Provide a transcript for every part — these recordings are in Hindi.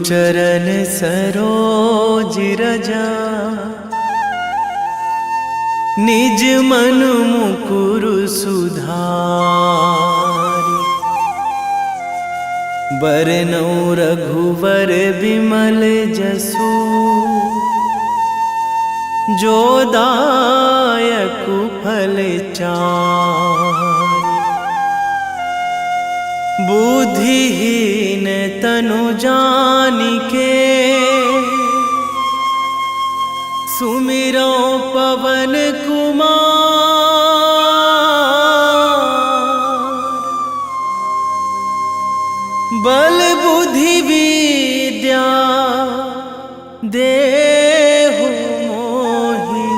चरण सरोज रजा, निज मन मुकुर सुधारि। बरनउँ रघुवर बिमल जसु, जो दायक फल चारि। बुद्धिहीन तनु जानिके, सुमिरो पवन कुमार। बल बुद्धि विद्या देहु मोहि,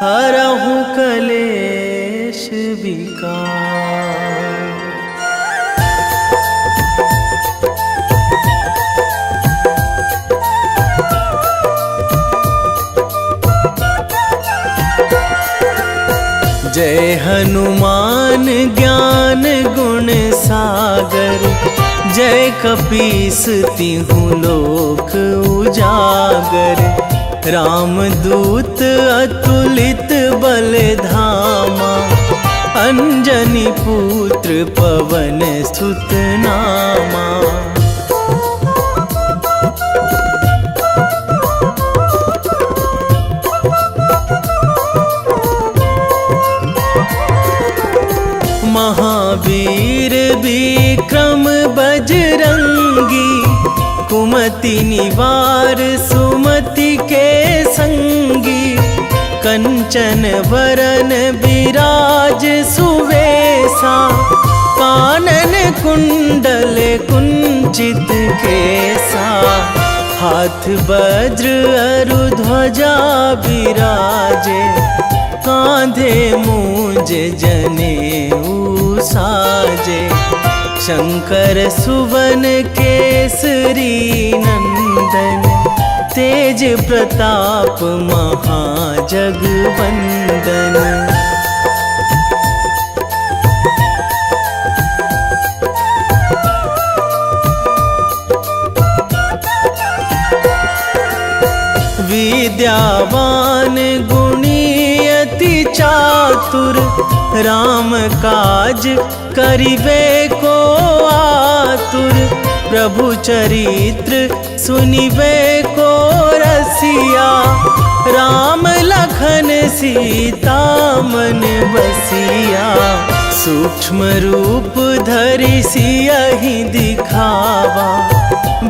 हरहु कलेश विकार। जय हनुमान ज्ञान गुण सागर, जय कपीस तिहु लोक उजागर। रामदूत अतुलित बल धामा, अंजनी पुत्र पवन सुत नामा। महावीर विक्रम बजरंगी, कुमति निवार सुमति के संगी। कंचन वरन विराज सुवेशा, कानन कुंडल कुंचित केसा। हाथ वज्र अरु ध्वजा विराजे, कांधे मूंज जनेऊ साजे। शंकर सुवन केसरी नंदन, तेज प्रताप महाजगवंदन। विद्यावान गुणी अति चातुर, राम काज करिबे को आतुर। प्रभु चरित्र सुनिबे को रसिया, राम लखन सीता मन बसिया। सूक्ष्म रूप धरि सियहि दिखावा,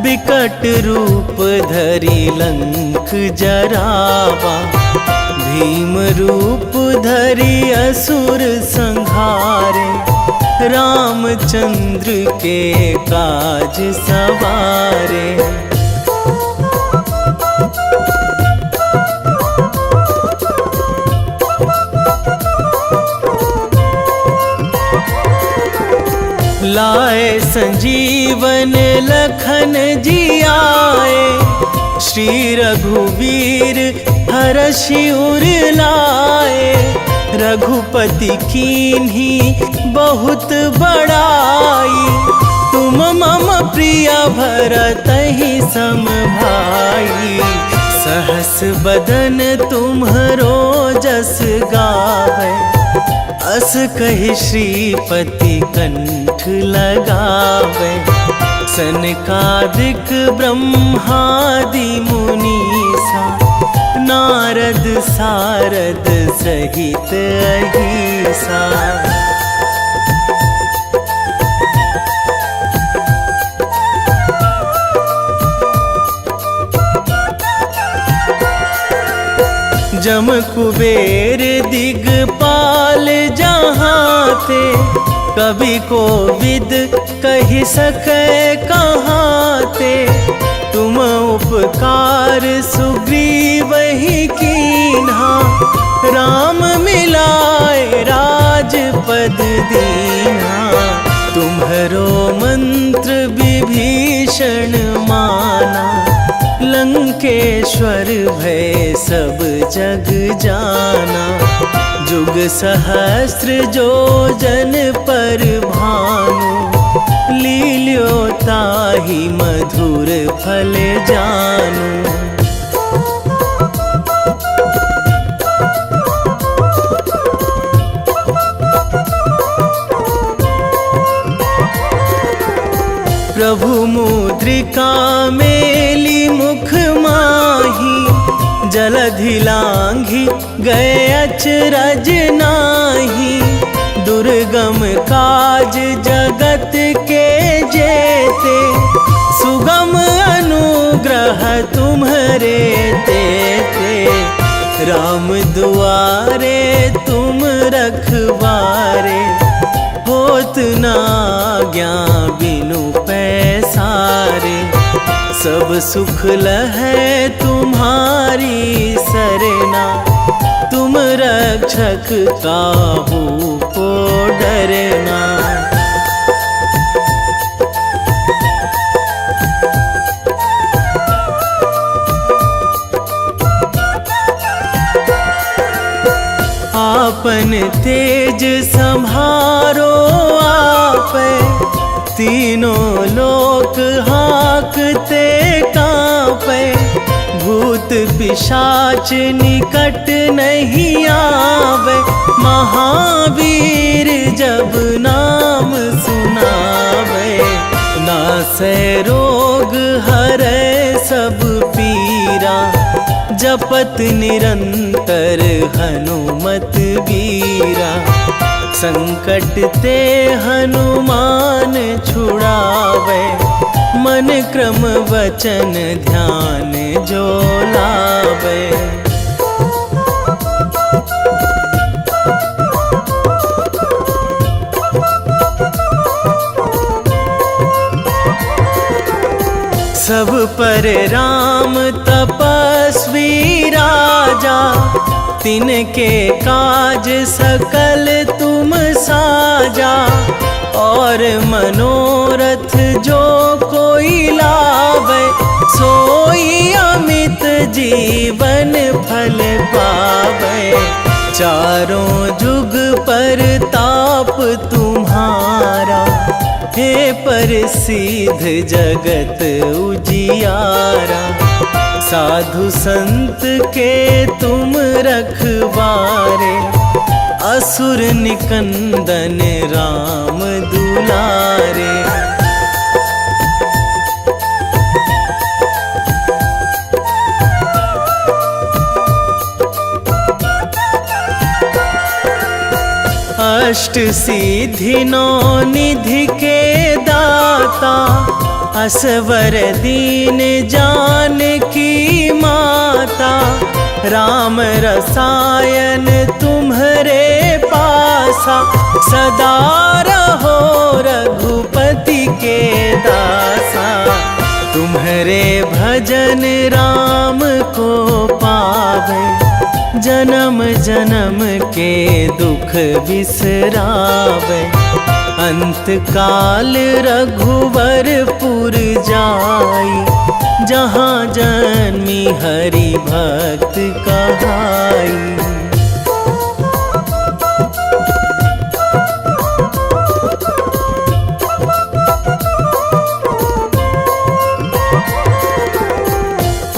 बिकट रूप धरि लंक जरावा। भीम रूप धरि असुर संहारे, रामचंद्र के काज सवारे। लाए संजीवन लखन जियाए, श्री रघुवीर हरषि उर लाए। रघुपति कीन्ही बहुत बड़ाई, तुम मम प्रिय भरतहि सम भाई। सहस बदन तुम्हरो जस गावै, अस कहि श्रीपति कंठ लगावै। सनकादिक ब्रह्मादि मुनीसा, नारद सारद सहित अहिसा। जम कुबेर दिगपाल जहाँ थे, कवि कोविद कहि सकै कहाँ ते। तुम उपकार सुग्रीवहि कीन्हा, राम मिलाए राजपद दीन्हा। तुम्हरो मंत्र विभीषण माना, लंकेश्वर भय सब जग जाना। जुग सहस्र जो जन पर भानु, लील्यो ताहि मधुर फल जानू। प्रभु मुद्रिका मेली मुख माही, जलधि लांघी गए अचरज नाही। दुर्गम काज जगत के जेते, सुगम अनुग्रह तुम्हरे तेते। राम दुआरे तुम रखवारे, होत ना आज्ञा बिनु पैसारे। सब सुख लहै तुम्हारी सरना, तुम रक्षक काहू को डरना। आपन तेज संहारो आपै, तीनों लोक हाकते कांपै। भूत पिशाच निकट नहीं आवे, महावीर जब नाम सुनावे। नासै रोग हरै सब पीरा, जपत निरंतर हनुमत वीरा। संकट ते हनुमान छुड़ावे, मन क्रम वचन ध्यान जो लावे। सब पर राम तपस्वी राजा, तिनके काज सकल तुम साजा। और मनोरथ जो कोई लावे, सोई अमित जीवन फल पावे। चारों जुग पर ताप तुम्हारा, हे प्रसिद्ध जगत उजियारा। साधु संत के तुम रखवारे, असुर निकंदन राम दुलारे। अष्ट सिद्धि नौ निधि के दाता, असवर दीन जानकी माता। राम रसायन तुम्हरे पासा, सदा रहो रघुपति के दासा। तुम्हरे भजन राम को पावे, जन्म जन्म के दुख बिसरावे। अंत काल रघुवरपुर जाई, जहाँ जन्मी हरि भक्त कहाई।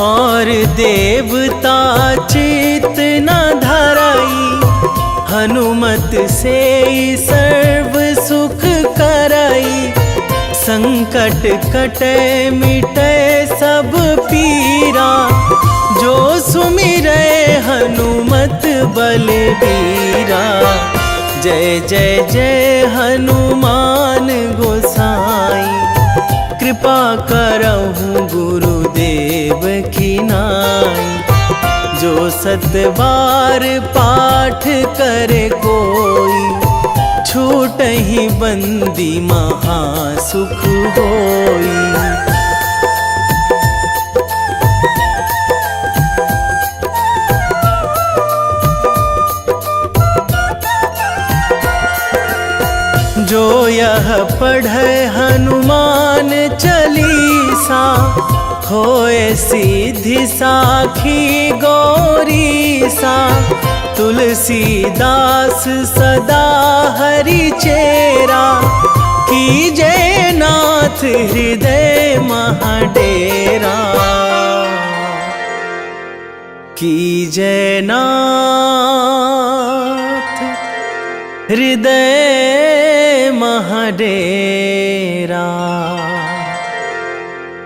और देवता चित न धराई, हनुमत से सर्व सुख कराई। संकट कटे मिटे सब पीरा, जो सुमिरै हनुमत बलबीरा। जय जय जय हनुमान गोसाई, कृपा करहु गुरुदेव की नाई। जो सतबार पाठ करे कोई, छूटहि बंदी महासुख होई। जो यह पढ़े हनुमान चालीसा, होए सीधी साखी गौरी सा, तुलसीदास सदा हरि चेरा, कीजे नाथ हृदय महाडेरा, कीजे नाथ हृदय महाडेरा।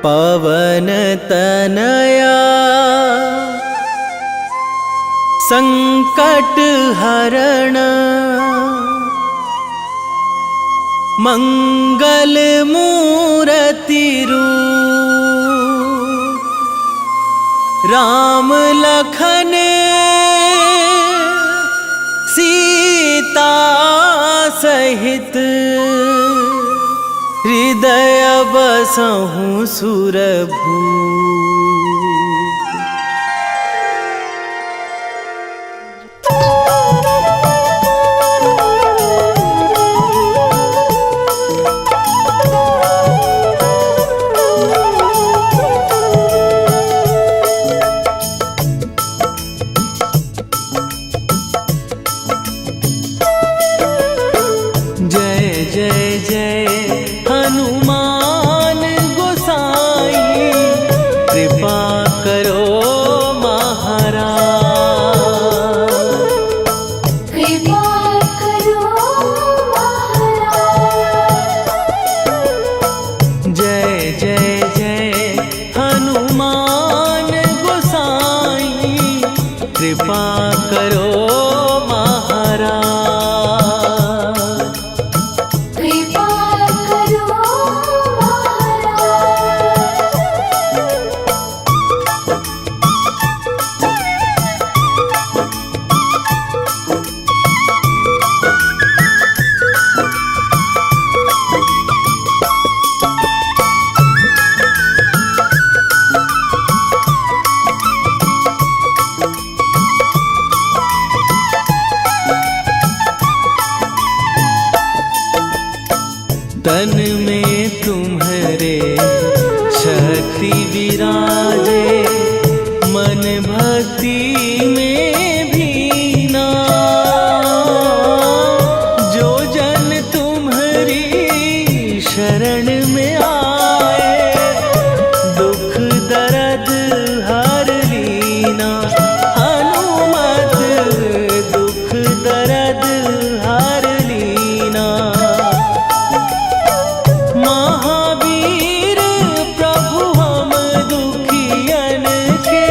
पवन तनया संकट हरण, मंगल मूर्ति रूप, राम लखन सीता सहित, हृदय बसहु सुरभूप। जय जय जय हनुमान गोसाई, कृपा करो महाराज, कृपा करो महाराज। जय जय जय हनुमान गोसाई, कृपा करो महाराज, कृपा करो तन में तुम्हारे शक्ति विराजे, मन भक्ति में भीना, जो जन तुम्हारी शरण में आए, दुख दर्द हर लीना, हनुमत दुख दर्द हर लीना। महावीर प्रभु हम दुखियन के,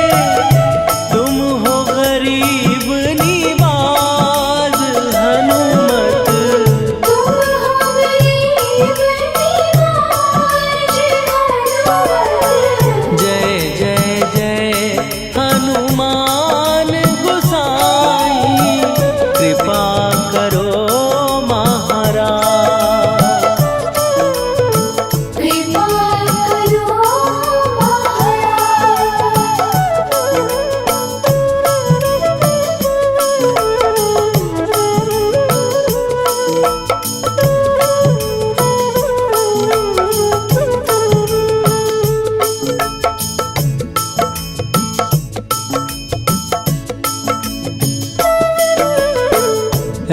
तुम हो गरीब निवाज, हनुमत तुम हो गरीब निवाज, हनुमत। जय जय जय हनुमान गोसाई, कृपा करो महाराज, कृपा करो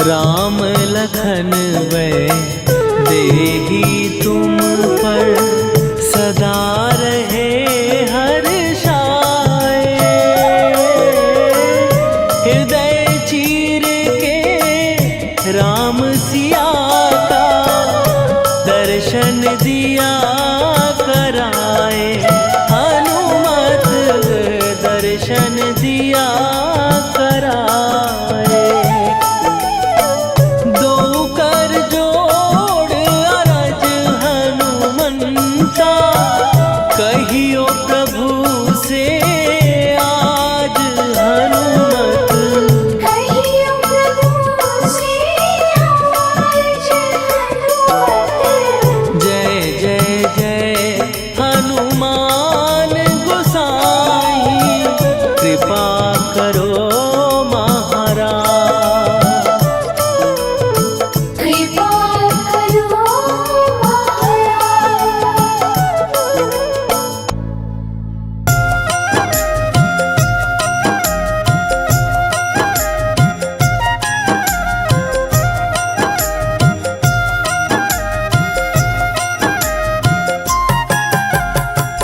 राम लखन वै देही तुम पर, सदा रहे हर्षाए, हृदय चीर के राम सिया का, दर्शन दिया कराए, हनुमत दर्शन दिया कराए। दो कर जोड़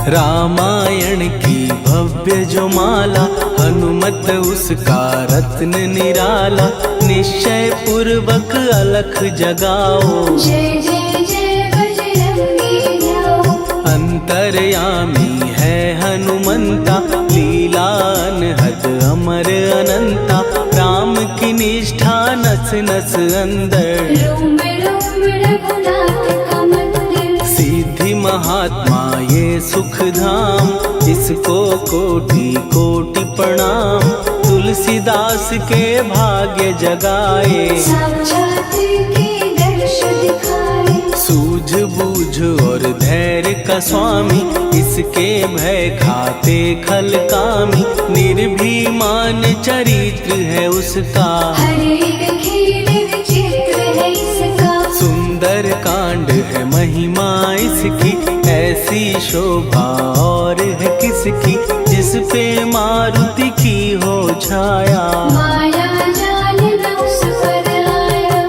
रामायण की भव्य जो माला, हनुमत उसका रत्न निराला। निश्चय पूर्वक अलख जगाओ, जय जय जय बजरंगी जाओ। अंतर्यामी है हनुमंता, लीला अनहद अमर अनंता। राम की निष्ठा नस नस अंदर, रोम रोम रघुनाथ का मंदिर। सिद्धि महात्मा ये सुख धाम, इसको कोटि कोटि प्रणाम। तुलसीदास के भाग्य जगाए, साक्षात के दर्श दिखाए। सूझ बूझ और धैर्य का स्वामी, इसके भय खाते खल कामी। निर्भीमान चरित्र है उसका, हर एक खेल विचित्र है इसका। सुंदर कांड है महिमा इसकी। ऐसी शोभा और है किसकी, जिस पे मारुति की हो छाया। माया जाल न उस पर आया।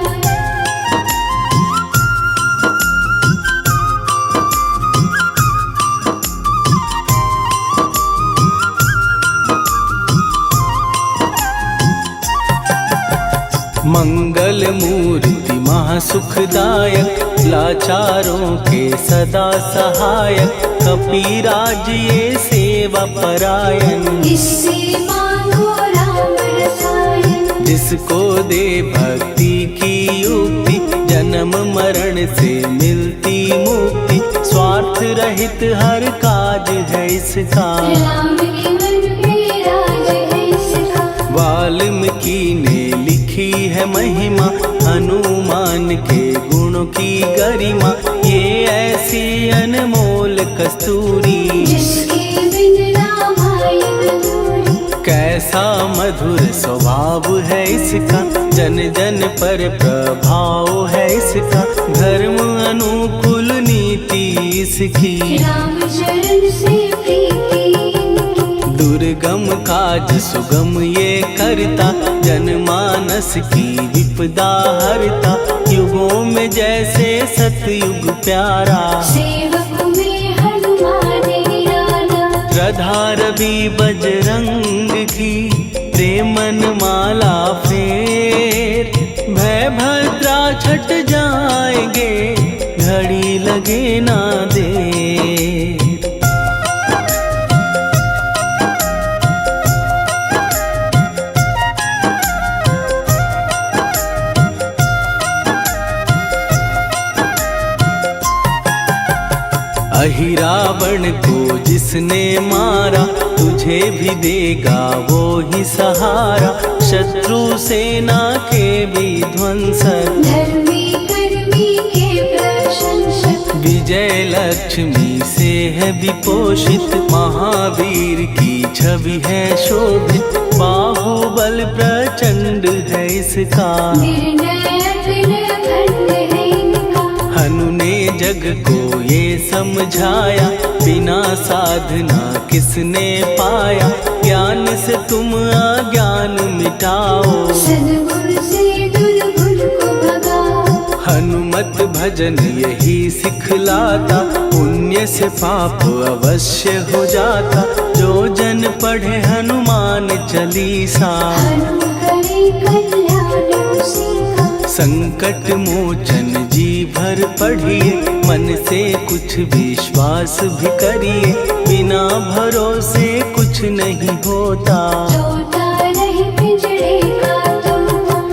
मंगल मूर्ति महासुखदायक, लाचारों के सदा सहायक। कपीराज ये सेवा परायण, इससे मांगो राम रसायन। जिसको दे भक्ति की युक्ति, जन्म मरण से मिलती मुक्ति। स्वार्थ रहित हर काज है इसका, राम के मन में राज है इसका। वाल्मीकि ने लिखी है महिमा, हनुमान के गुणों की गरिमा। ये ऐसी अनमोल कस्तूरी, जिसके बिन रामायण अधूरी। कैसा मधुर स्वभाव है इसका, जन जन पर प्रभाव है इसका। धर्म अनुकूल नीति इसकी, राम चरण से प्रीति इनकी। दुर्गम काज सुगम ये करता, जनमानस की विपदा हरता। युगों में जैसे सतयुग प्यारा, सेवक में हनुमान निराला। श्रद्धा रवि बजरंग की, प्रेमन माला फेर। भय भद्रा छट जाएंगे, घड़ी लगे ना देर। अहिरावण को जिसने मारा, तुझे भी देगा वो ही सहारा। शत्रु सेना के विध्वंसक, धर्मी कर्मी के प्रशंसक। विजय लक्ष्मी से है विपोषित। महावीर की छवि है शोभित, बाहुबल प्रचंड है इसका। निर्णय अखंड है इनका। हनु ने जग को ये समझाया, बिना साधना किसने पाया। ज्ञान से तुम अज्ञान मिटाओ, सद्गुण से दुर्गुण को भगाओ। हनुमत भजन यही सिखलाता, पुण्य से पाप अवश्य हो जाता। जो जन पढ़े हनुमान चालीसा, हनु करे कल्याण उसी का। संकट मोचन जी भर पढ़िए, मन से कुछ विश्वास भी करिए। बिना भरोसे कुछ नहीं होता, तोता रहे पिंजड़े का तोता।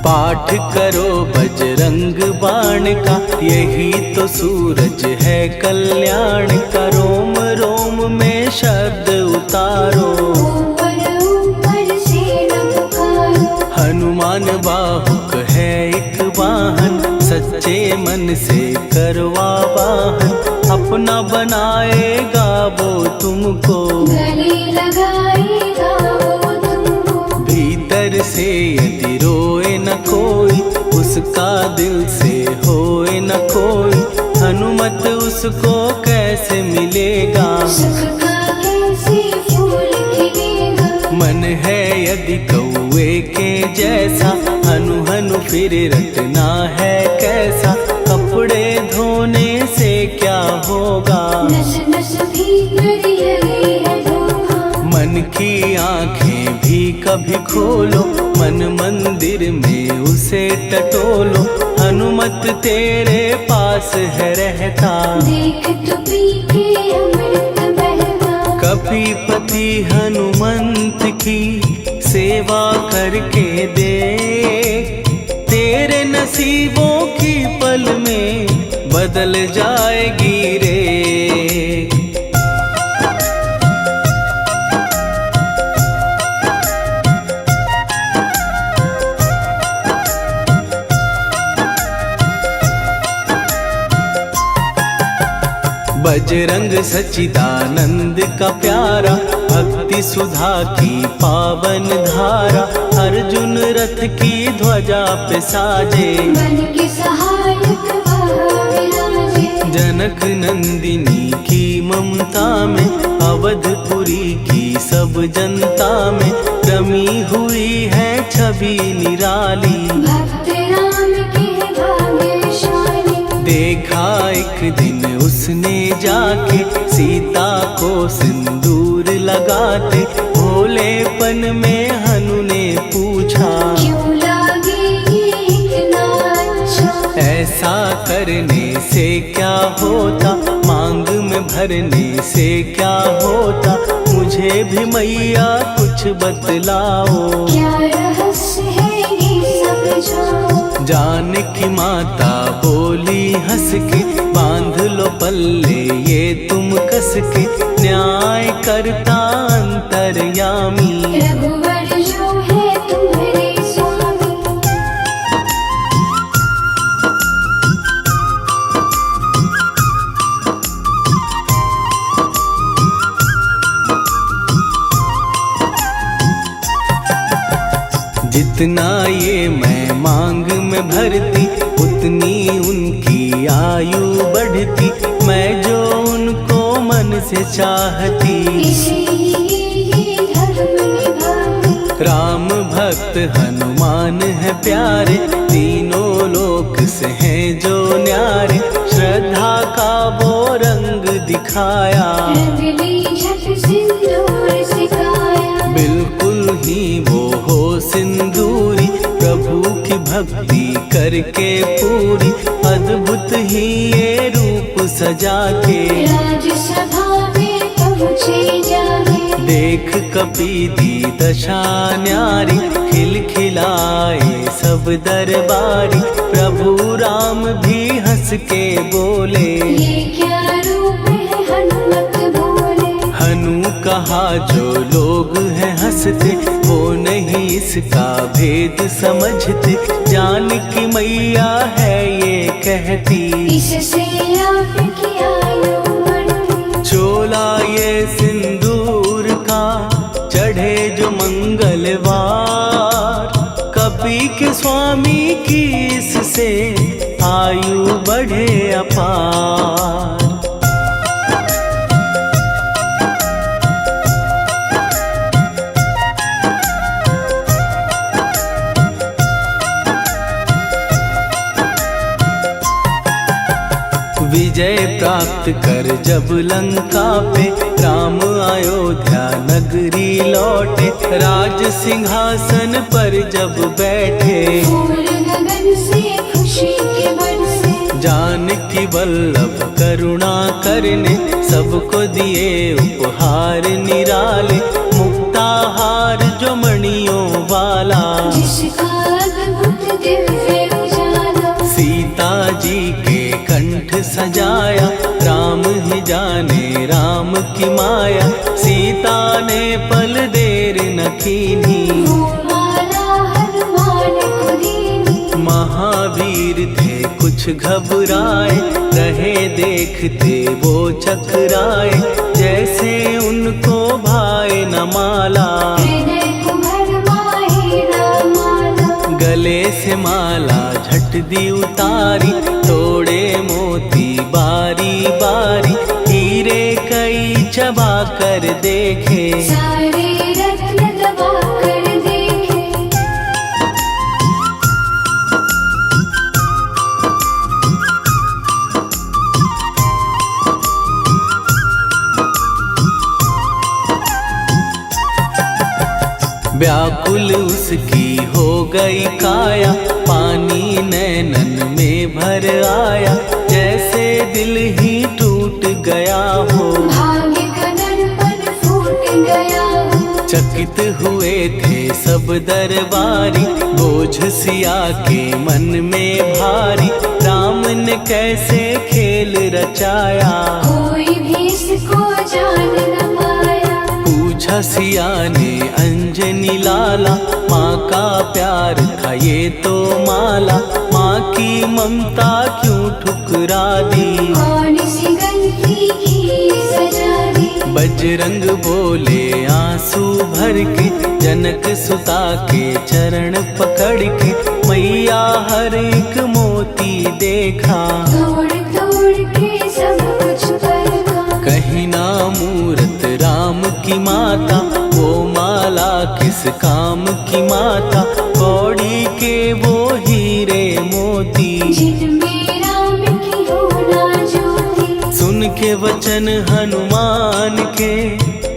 पाठ करो बजरंग बाण का, यही तो सूरज है कल्याण का। रोम रोम में शब्द उतारो, ऊपर ऊपर से न पुकारो। हनुमान बाहुक है एक वाहन, सच्चे मन से करवा वाहन। अपना बनाएगा वो तुमको, गले लगाएगा वो तुमको। भीतर से यदि रोए न कोई, उसका दिल से होए न कोई। हनुमत उसको कैसे मिलेगा, सुख का कैसे यदि कौए के जैसा, हनु हनु फिर रटना है कैसा। कपड़े धोने से क्या होगा, नस नस भीतर यही है धोखा। मन की आंखें भी कभी खोलो, मन मंदिर में उसे टटोलो। हनुमत तेरे पास है रहता, देख तो पी के अमृत बहता। कपीपति हनुमंत की सेवा करके दे, तेरे नसीबों की पल में बदल जाएगी रे। बजरंग सच्चिदानंद का प्यारा, भक्ति सुधा की पावन धारा। अर्जुन रथ की ध्वजा पे साजे, बन के सहायक वहाँ विराजे। जनक नंदिनी की ममता में, अवधपुरी की सब जनता में रमी हुई है छवि निराली। भक्त राम के भाग्यशाली, देखा एक दिन उसने जाके सीता को सिंदूर लगाते। भोलेपन में हनु ने पूछा, क्यों लागे ये इतना अच्छा। ऐसा करने से क्या होता, मांग में भरने से क्या होता। मुझे भी मैया कुछ बतलाओ, क्या रहस्य है ये समझाओ। जानकी माता बोली हंस के, बांध लो पल्ले ये तुम कस के। न्याय करता अंतर्यामी, रघुवर जो है तुम्हारे स्वामी। जितना ये मैं मांग में भरती, उतनी उनकी आयु बढ़ती। मैं जो उनको मन से चाहती, इसीलिए धर्म निभाती। राम भक्त हनुमान है प्यारे, तीनों लोक से हैं जो न्यारे। श्रद्धा का वो रंग दिखाया, रंगली झट सिंदूर सिखाया। बिल्कुल ही वो हो सिंदूरी, प्रभु की भक्ति करके पूरी। अद्भुत ही ये रूप सजा के, राजसभा में पहुँचे जाके। देख कपीदी दशा न्यारी, खिलखिलाए सब दरबारी। प्रभु राम भी हंस के बोले, ये क्या रूप है हनुमत बोले। हनु कहा जो लोग हैं हंसते, वो नहीं इसका भेद समझते। जानकी मैया है ये कहती, इससे आपकी आयु बढ़ती। चोला ये सिंदूर का चढ़े जो मंगलवार। कपी के स्वामी की इससे आयु बढ़े अपार। विजय प्राप्त कर जब लंका पे, राम अयोध्या नगरी लौटे। राज सिंहासन पर जब बैठे, फूल गगन से खुशी के बरसे। जानकी वल्लभ करुणा करने, सबको दिए उपहार निराले। मुक्ताहार जो मणियों वाला, जिसका अद्भुत दिव्य उजाला। सीता जी के कंठ सजाया। राम ही जाने राम की माया, सीता ने पल देर न कीन्ही। वो माला हनुमान को दीनी। महावीर थे कुछ घबराए, रहे देखते वो चकराए। जैसे उनको भाए न माला, हृदय को भरमाए न माला। गले से माला झट दी उतारी। तोड़े मोती बारी बारी, हीरे कई चबा कर देखे। सारे रत्न दबा कर व्याकुल उसकी हो गई काया, पानी नैनन में भर आया, जैसे दिल ही टूट गया हो। भाग्य का दर्पण फूट गया हो। चकित हुए थे सब दरबारी, बोझ सिया के मन में भारी, राम ने कैसे खेल रचाया, कोई भी इसको जान न पाया। पूछा सिया ने अंजनी लाला, माँ का प्यार था ये तो माला, माँ की ममता क्यों ठुकरा दी, कौन सी गलती की सजा दी। बजरंग बोले आंसू भर के, जनक सुता के चरण पकड़ के, मैया हर एक मोती देखा, तोड़ तोड़ के सब कुछ परखा। कहीं ना मूरत राम की माता, वो माला किस काम की माता, कौड़ी के वो हीरे मोती, जिनमें राम की होना ज्योति। सुन के वचन हनुमान के,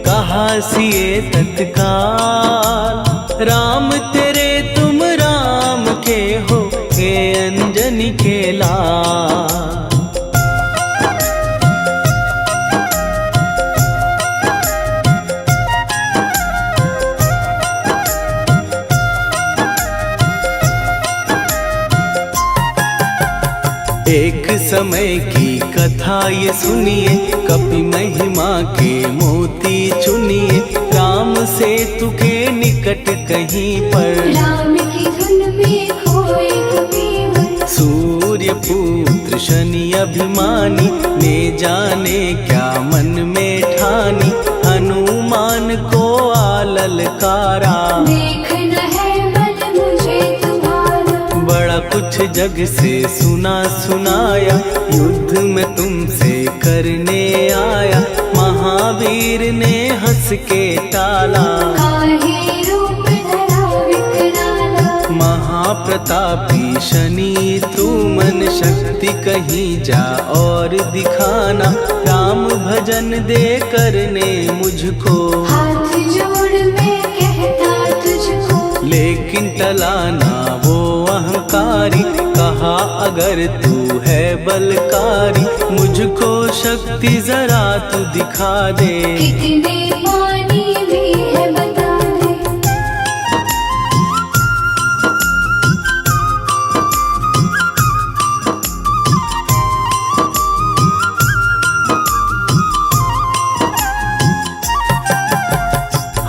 कहा सिए तत्काल, राम तेरे तुम राम के हो, के अंजनी के लाल। एक समय की कथा ये सुनिए, कपि महिमा के मोती चुनिए, राम सेतु के निकट कहीं पर, राम की धुन में खोए कबीर। सूर्य पुत्र शनि अभिमानी, ने जाने क्या मन में ठानी, हनुमान को आललकारा, देखना है बल मुझे तुम्हारा। बड़ा कुछ जग से सुना सुनाया, युद्ध में तुमसे करने आया, महावीर ने हंस के टाला, काहे रूप धरा विकराला। महाप्रतापी शनि तू मन शक्ति कहीं जा और दिखाना, राम भजन दे करने मुझको, हाथ जोड़ मैं कहता तुझको। लेकिन टला ना वो अहंकारी, कहा अगर तू है बलकारी, मुझको शक्ति जरा तू दिखा दे, कितने पानी भी है बता दे।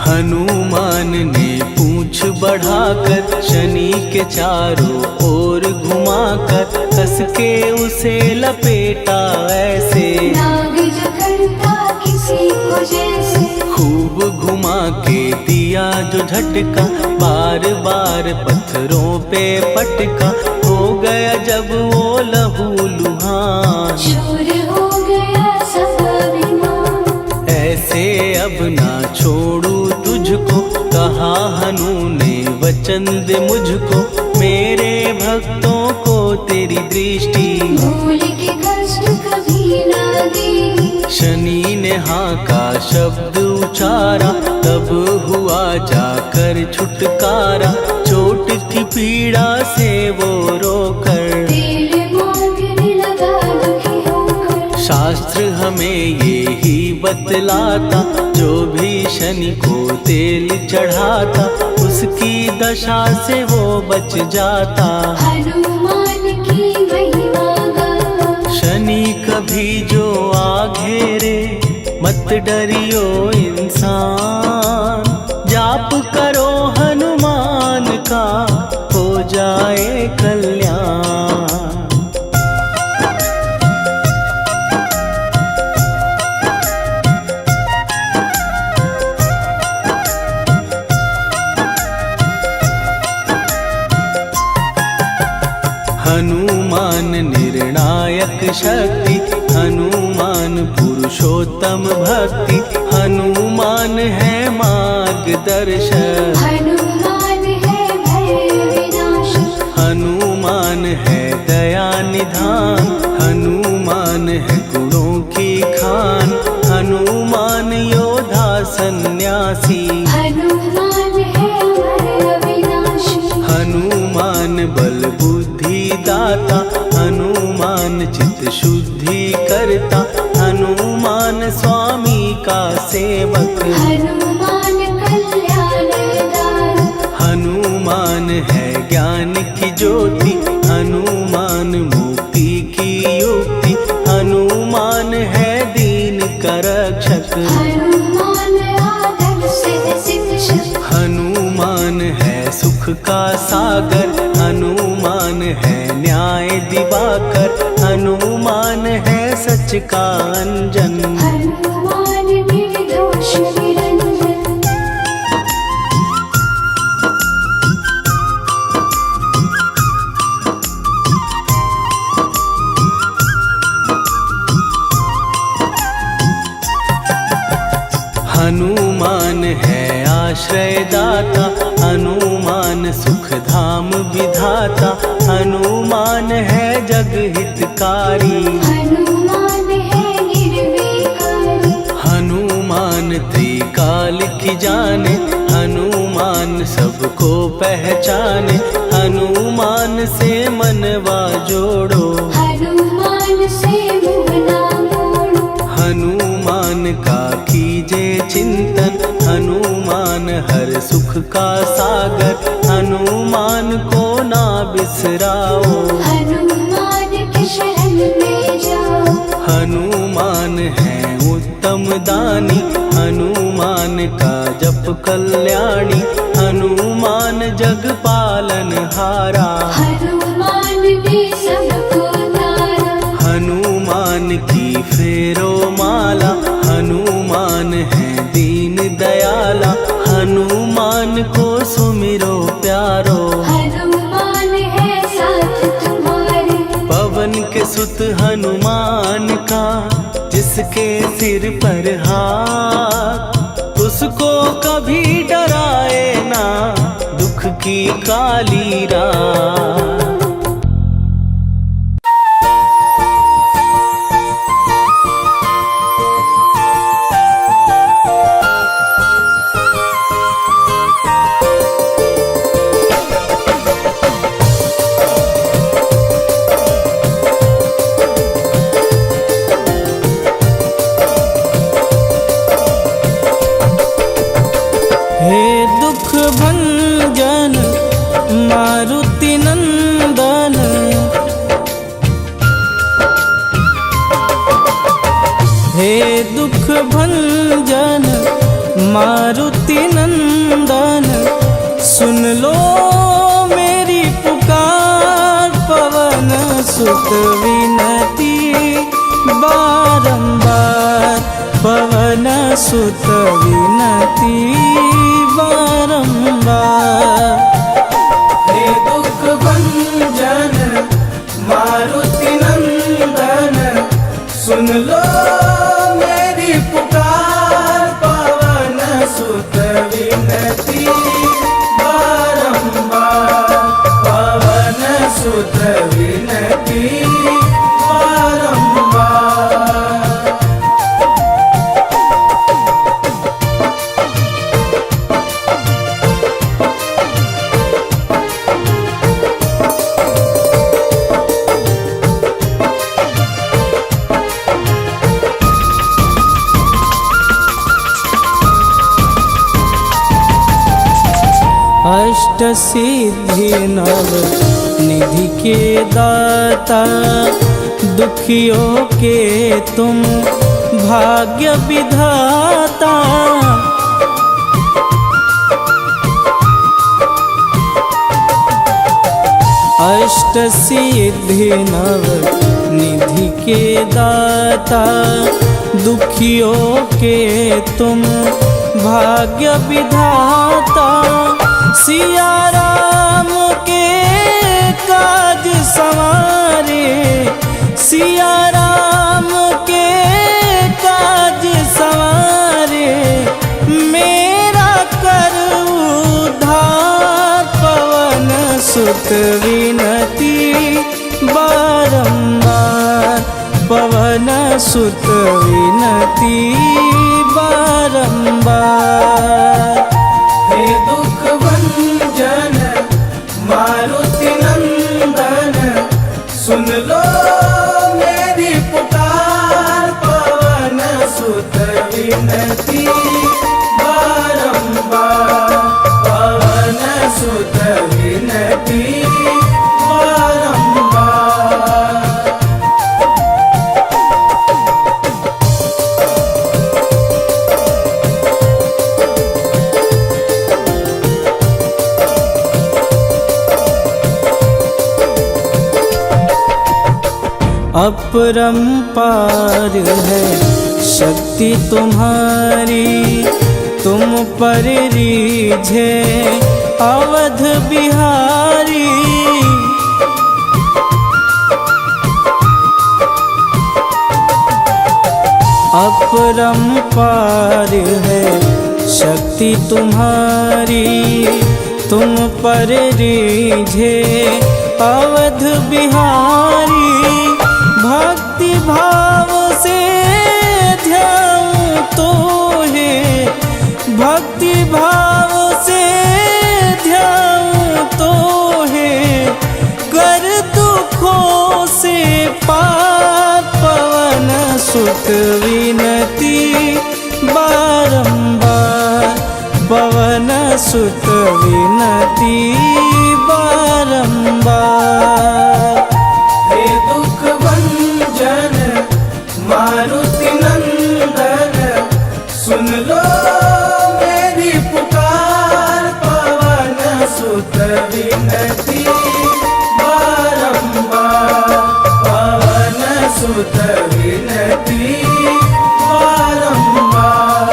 हनुमान ने पूंछ बढ़ाकर, शनि के चारों ओर घुमाकर, कस के उसे लपेटा ऐसे, नाग जो करता किसी को जैसे। खूब घुमा के दिया जो झटका, बार बार पत्थरों पे पटका, हो गया जब वो लहू लुहान, चूर हो गया सब अभिमान। ऐसे अब ना छोड़ू तुझको, कहा हनु ने वचन दे मुझको, मेरे भक्तों को तेरी दृष्टि, भूल के कष्ट कभी ना दी। शनि ने हाँ का शब्द उचारा, तब हुआ जाकर छुटकारा, चोट की पीड़ा से वो रोकर, तेल मांगने लगा दुखी होकर। शास्त्र हमें ये ही बतलाता, जो भी शनि को तेल चढ़ाता, उसकी दशा से वो बच जाता, हनुमान की महिमा गाता। शनि कभी जो आ घेरे, मत डरियो इंसान, जाप करो हनुमान का, हो जाए कल्याण। हनुमान निर्णायक शक्ति, हनुमान पुरुषोत्तम भक्ति, हनुमान है मार्गदर्शक, हनुमान है भय विनाशक। हनुमान है दया निधान, हनुमान है गुणों की खान, हनुमान योद्धा सन्यासी, हनुमान है हनुमान बल बुद्धि दाता, हनुमान चित्त शुद्धि करता, हनुमान स्वामी का सेवक। हनुमान कल्याणदायक, हनुमान है ज्ञान की ज्योति, हनुमान मुक्ति की युक्ति, हनुमान है दीन का रक्षक। हनुमान आदर्श शिक्षक, हनुमान है सुख का सागर, हनुमान है न्याय दिवाकर, हनुमान है सच का अंजन। हनुमान निर्दोष निरंजन। हनुमान है आश्रय दाता, हनुमान सुख धाम विधाता, हनुमान है जग हितकारी। हनुमान है निर्विकारी, हनुमान त्रिकाल की जाने, हनुमान सबको पहचाने, हनुमान से मनवा जोड़ो। हनुमान से मुँह ना मोड़ो। हनुमान का कीजे चिंतन, हनुमान हर सुख का सागर, हनुमान को ना बिसराओ। हनुमान के शरण में जाओ। हनुमान है उत्तम दानी, हनुमान का जप कल्याणी, हनुमान जग पालन हारा। हनुमान ने सबको तारा। हनुमान की फेरो माला, हनुमान है दीन दयाला, हनुमान को सुमिरो प्यारो। हनुमान है साथ तुम्हारे। पवन के सुत हनुमान का, जिसके सिर पर हाथ, उसको कभी डराए ना दुख की काली रात। हे दुख भंजन मारुति नंदन, हे दुख भंजन मारुति नंदन, सुन लो मेरी पुकार, पवन सुत विनती बारंबार, पवन सुत विनती बारंबार। हे दुख भंजन मारुति नंदन, सुन लो मेरी पुकार, पवन सुत विनती बारंबार, पवन सुत विनती बारंबार। अष्ट सिद्धि नव निधि के दाता, दुखियों के तुम भाग्य विधाता। अष्ट सिद्धि नव निधि के दाता, दुखियों के तुम भाग्य विधाता। सिया राम के काज सवारे, सिया राम के काज सवारे, मेरा कर उद्धार, पवन सुत विनती बारंबार, पवन सुत विनती बारंबार। हे दुख भंजन मारुति अपरंपार है शक्ति तुम्हारी, तुम पर रीझे अवध बिहारी। अपरंपार है शक्ति तुम्हारी, तुम पर रीझे अवध बिहारी। भक्ति भाव से ध्याऊं तो है, भक्ति भाव से ध्याऊं तो है, कर दुखों से पार पवन सुत विनती बारंबार, पवन सुत विनती बारंबार। हे दुख भंजन मारुति नंदन, सुन लो मेरी पुकार, पवन सुत विनती बारंबार, पवन सुत विनती बारंबार।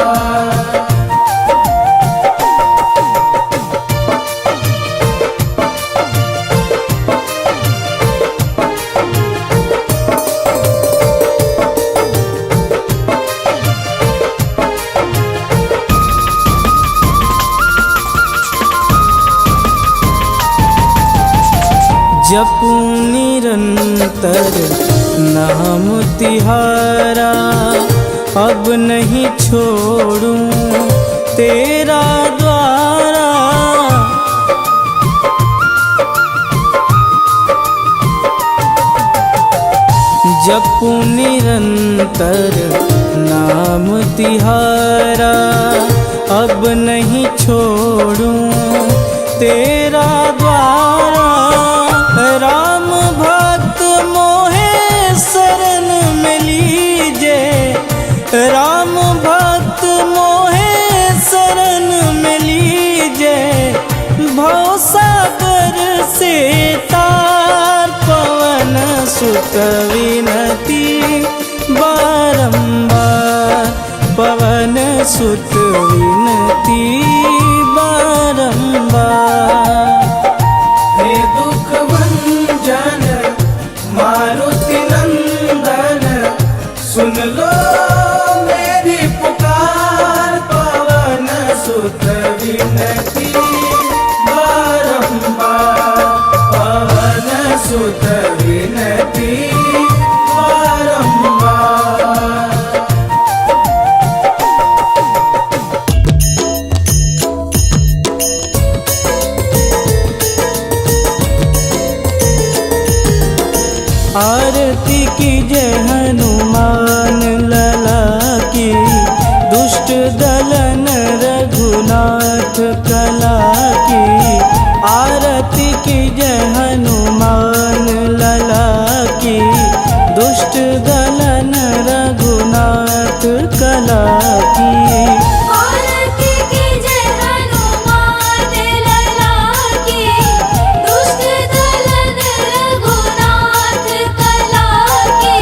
जपूं निरंतर नाम तिहारा, अब नहीं छोड़ूं तेरा द्वारा। जपूं निरंतर नाम तिहारा, अब नहीं छोड़ूं तेरा द्वारा। राम भक्त मोहे शरण में लीजे, राम भक्त मोहे शरण में लीजे। भवसागर से तार पवन सुत विनती बारंबार, पवन सुत विनती बारंबार। हे दुख भंजन मारुति नंदन, सुन लो मेरी पुकार, पवन सुत विनती बारंबार, पवन सुत विनती बारंबार। आरती की जय हनुमान लला की, दुष्ट दलन रघुनाथ कला की। आरती की जय हनुमान लला की, दुष्ट दलन रघुनाथ कला की। आरती की जय हनुमान लला की, दुष्ट दलन रघुनाथ कला की।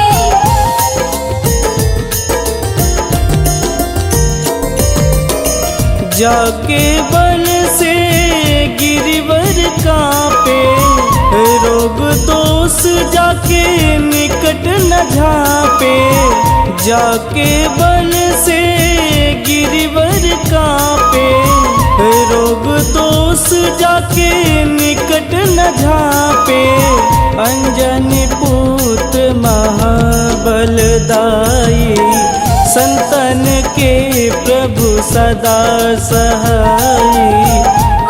जाके बल से गिरिवर कांपे, रोग दोष जाके निकट न झांपे। जाके बल से गिरिवर कांपे, रोग दोष जाके निकट न झांपे। अंजनी पुत्र महाबलदाई, संतन के प्रभु सदा सहाई।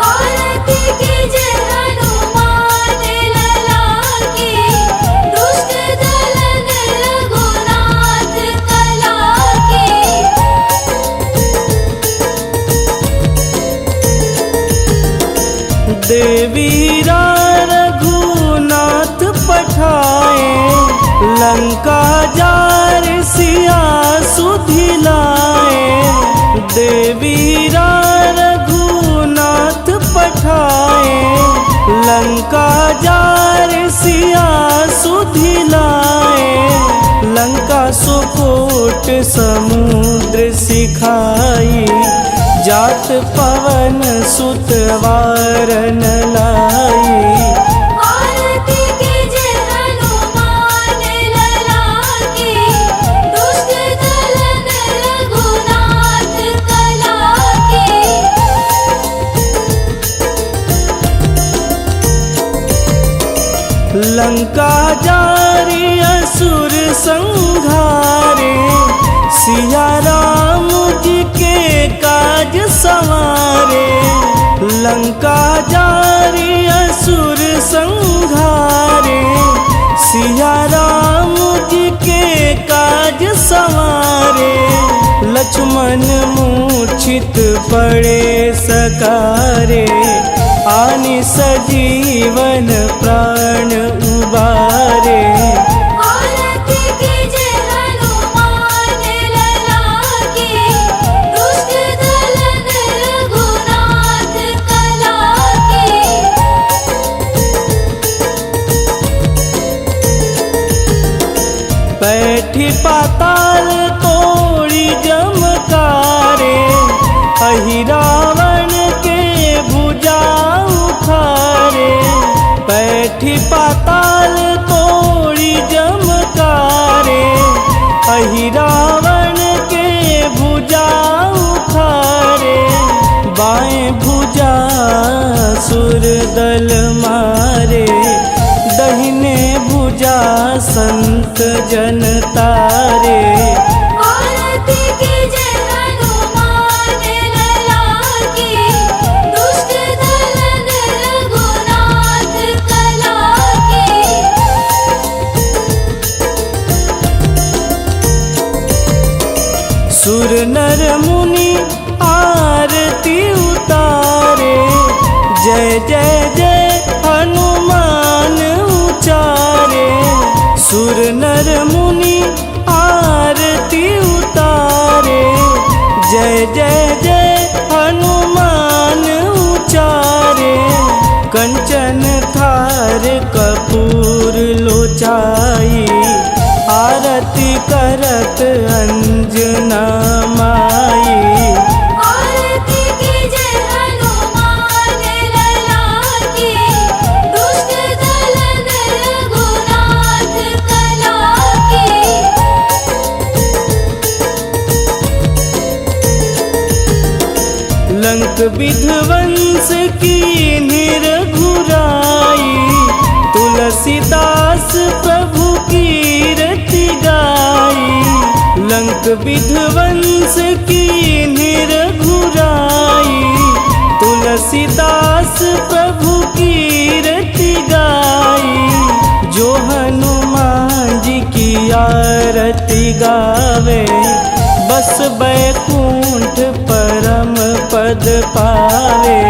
आरती की जय हनुमान लला की, दुष्ट दलन रघुनाथ कला की। देवीरा रघुनाथ पठाए, लंका जार सिया सुधिलाए। देवीरा रघुनाथ पठाए, लंका जार सिया सुधिलाए। सुकूट समुद्र सिखाई, जात पवन सुत वारन लाई। आरती कीजे हनुमान लला की, दुष्ट दलन रघुनाथ कला की। लंका जारी असुर संहारे, सिया राम जी के काज संवारे। लंका जारी असुर संहारे, सिया राम जी के काज संवारे। लक्ष्मण मूर्छित पड़े सकारे, आनि सजीवन प्राण उबारे। आरती कीजे हनुमान लला की, दुष्ट दलन रघुनाथ कला की। बैठी पाताल तोड़ी जमकारे, अहि रावण के भुजा उखारे। बैठी पाताल तोड़ी जमकारे, अहि रावण के भुजा उखारे। बाएं भुजा सुर दल मारे, दहिने भुजा संत जन तारे। आरती कीजे हनुमान लला की, दुष्ट दलन रघुनाथ कला की। सुर नर मुनि आरती उतारे, जय जय जय हनुमान उचारे। सुर नर मुनि आरती उतारे, जय जय जय हनुमान उचारे। कंचन थार कपूर लोचाई, आरती करत अंजना माई। आरती कीजे हनुमान लला की, दुष्ट दलन रघुनाथ कला की। लंक विध्वंस की निरघुराई, तुलसीदास प्रभु कीरति गाई। लंक विध्वंस की निरघुराई, तुलसीदास प्रभु कीरति गाई। जो हनुमान जी की आरती गावे, बस बैकुंठ परम पद पावे।